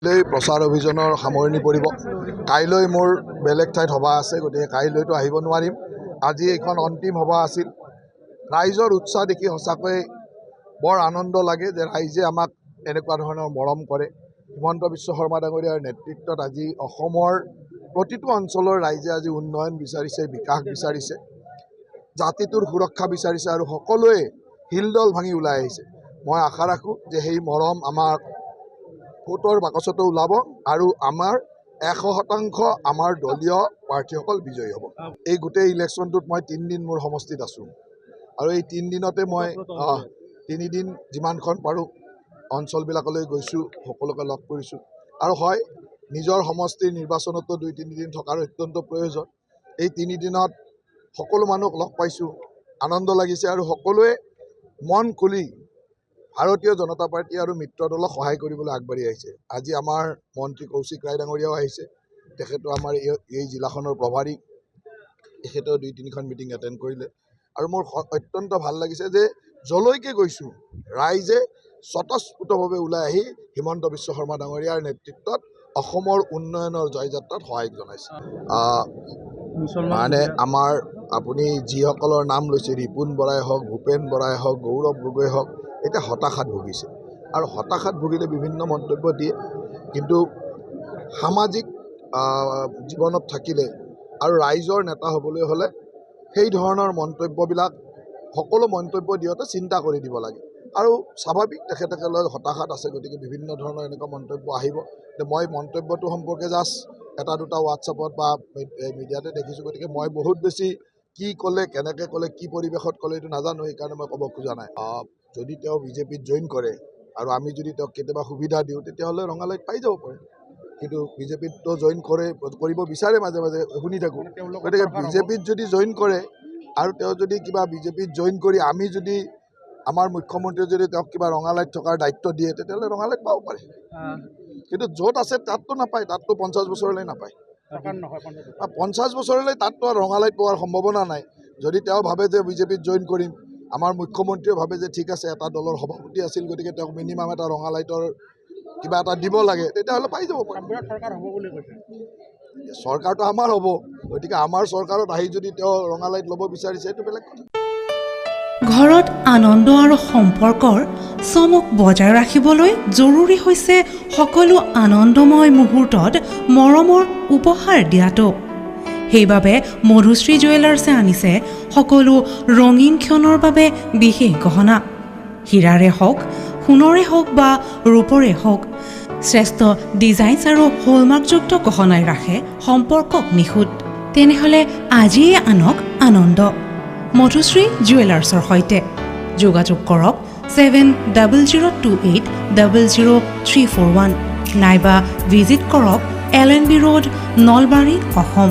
প্ৰচাৰ অভিযানৰ সামৰণি পৰিব। কাইলৈ মোৰ বেলেগ ঠাইত সভা আছে, গতিকে কাইলৈতো আহিব নোৱাৰিম। আজি এইখন অন্তিম সভা আছিল। ৰাইজৰ উৎসাহ দেখি সঁচাকৈ বৰ আনন্দ লাগে যে ৰাইজে আমাক এনেকুৱা ধৰণৰ মৰম কৰে। হিমন্ত বিশ্ব শৰ্মা ডাঙৰীয়াৰ নেতৃত্বত আজি অসমৰ প্ৰতিটো অঞ্চলৰ ৰাইজে আজি উন্নয়ন বিচাৰিছে, বিকাশ বিচাৰিছে, জাতিটোৰ সুৰক্ষা বিচাৰিছে আৰু সকলোৱে হিলদল ভাঙি ওলাই আহিছে। মই আশা ৰাখোঁ যে সেই মৰম আমাৰ ভোটৰ বাকচতো ওলাব আৰু আমাৰ 100% আমাৰ দলীয় প্ৰাৰ্থীসকল বিজয়ী হ'ব। এই গোটেই ইলেকশ্যনটোত মই 3 দিন মোৰ সমষ্টিত আছোঁ আৰু এই 3 দিনতে মই 3 দিন যিমানখন পাৰোঁ অঞ্চলবিলাকলৈ গৈছোঁ, সকলোকে লগ কৰিছোঁ আৰু হয় নিজৰ সমষ্টিৰ নিৰ্বাচনতো 2-3 দিন থকাৰ অত্যন্ত প্ৰয়োজন। এই 3 দিনত সকলো মানুহক লগ পাইছোঁ, আনন্দ লাগিছে আৰু সকলোৱে মন খুলি ভাৰতীয় জনতা পাৰ্টি আৰু মিত্ৰ দলক সহায় কৰিবলৈ আগবাঢ়ি আহিছে। আজি আমাৰ মন্ত্ৰী কৌশিক ৰায় ডাঙৰীয়াও আহিছে, তেখেতো আমাৰ এই জিলাখনৰ প্ৰভাৰী, তেখেতেও 2-3খন মিটিং এটেণ্ড কৰিলে আৰু মোৰ অত্যন্ত ভাল লাগিছে যে যলৈকে গৈছোঁ ৰাইজে স্বতঃস্ফূৰ্তভাৱে ওলাই আহি হিমন্ত বিশ্ব শৰ্মা ডাঙৰীয়াৰ নেতৃত্বত অসমৰ উন্নয়নৰ জয়যাত্ৰাত সহায় জনাইছে। মানে আমাৰ আপুনি যিসকলৰ নাম লৈছে, ৰিপুণ বৰাই হওক, ভূপেন বৰাই হওক, গৌৰৱ গগৈ হওক, এতিয়া হতাশাত ভুগিছে আৰু হতাশাত ভুগিলে বিভিন্ন মন্তব্য দিয়ে, কিন্তু সামাজিক জীৱনত থাকিলে আৰু ৰাইজৰ নেতা হ'বলৈ হ'লে সেই ধৰণৰ মন্তব্যবিলাক সকলো মন্তব্য দিওঁতে চিন্তা কৰি দিব লাগে আৰু স্বাভাৱিক তেখেতসকলে হতাশাত আছে, গতিকে বিভিন্ন ধৰণৰ এনেকুৱা মন্তব্য আহিব। মই মন্তব্যটো সম্পৰ্কে জাষ্ট এটা দুটা হোৱাটছআপত বা মিডিয়াতে দেখিছোঁ, গতিকে মই বহুত বেছি কি ক'লে, কেনেকৈ ক'লে, কি পৰিৱেশত ক'লে এইটো নাজানো, সেইকাৰণে মই ক'ব খোজা নাই। যদি তেওঁ বিজেপিত জইন কৰে আৰু আমি যদি তেওঁক কেতিয়াবা সুবিধা দিওঁ তেতিয়াহ'লে ৰঙালাইত পাই যাব পাৰে, কিন্তু বিজেপিততো জইন কৰিব বিচাৰে, মাজে মাজে শুনি থাকোঁ। গতিকে বিজেপিত যদি জইন কৰে আৰু তেওঁ যদি কিবা বিজেপিত জইন কৰি আমি যদি আমাৰ মুখ্যমন্ত্ৰীয়ে যদি তেওঁক কিবা ৰঙালাইত থকাৰ দায়িত্ব দিয়ে তেতিয়াহ'লে ৰঙালাইত পাব পাৰে, কিন্তু য'ত আছে তাততো নাপায়, তাততো 50 বছৰলৈ নাপায়। 50 বছৰলৈ তাততো ৰঙালাইত পোৱাৰ সম্ভাৱনা নাই। যদি তেওঁ ভাবে যে বিজেপিত জইন কৰিম, আমাৰ মুখ্যমন্ত্ৰীয়ে ভাবে যে ঠিক আছে এটা দলৰ সভাপতি আছিল, গতিকে তেওঁক মিনিমাম এটা ৰঙালাইটৰ কিবা এটা দিব লাগে, তেতিয়াহ'লে পাই যাব পাৰে। চৰকাৰটো আমাৰ হ'ব, গতিকে আমাৰ চৰকাৰত আহি যদি তেওঁ ৰঙালাইট ল'ব বিচাৰিছে সেইটো বেলেগ কথা। ঘৰত আনন্দ আৰু সম্পৰ্কৰ চমক বজাই ৰাখিবলৈ জৰুৰী হৈছে সকলো আনন্দময় মুহূৰ্তত মৰমৰ উপহাৰ দিয়াটো। সেইবাবে মধুশ্ৰী জুৱেলাৰ্ছে আনিছে সকলো ৰঙীন ক্ষণৰ বাবে বিশেষ গহনা। হীৰাৰে হওক, সোণৰে হওক বা ৰূপৰে হওক, শ্ৰেষ্ঠ ডিজাইনছ আৰু হলমাৰ্কযুক্ত গহনাই ৰাখে সম্পৰ্কক নিখুঁত। তেনেহ'লে আজিয়ে আনক আনন্দ মধুশ্ৰী জুৱেলাৰ্ছৰ সৈতে। যোগাযোগ কৰক 7002800341 নাইবা ভিজিট কৰক LNB ৰোড, নলবাৰী, অসম।